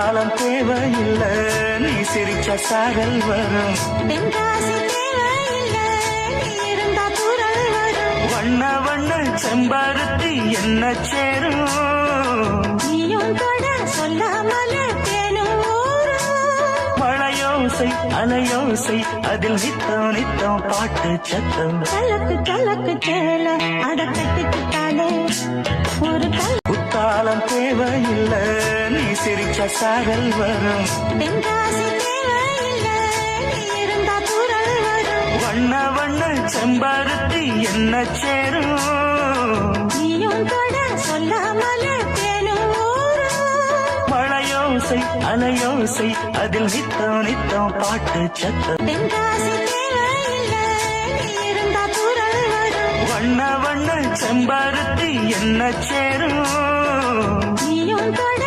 குத்தாலம் தேவையில்லை, நீ சிரிச்ச சாரல் வரும். தென்காசி தேவையில்லை, நீ இருந்தா தூரல் வரும். வண்ண வண்ண செம்பருத்தி என்ன சேரும், நீயும் தொட சொல்லாமல தேனும் ஊரும். மழையோசை அலையோசை அதில் நித்தம் நித்தம் பாட்டு சத்தம். கலக்கு கலக்கு சேல அடக்கட்டுத்தாலே ஒரு குத்தாலம் தேவையில்லை, நீ சிரிச்ச சாரல் வரும். தென்காசி தேவையில்லை, நீ இருந்தா தூரல் வரும். வண்ண வண்ண செம்பருத்தி என்ன சேரும், நீயும் தொட சொல்லாமல தேனும் ஊரும். மழையோசை அலையோசை அதில் நித்தம் நித்தம் பாட்டு சத்தம். தென்காசி தேவையில்லை, நீ இருந்தா தூரல் வரும். வண்ண வண்ண செம்பருத்தி என்ன சேரும், நீயும் தொட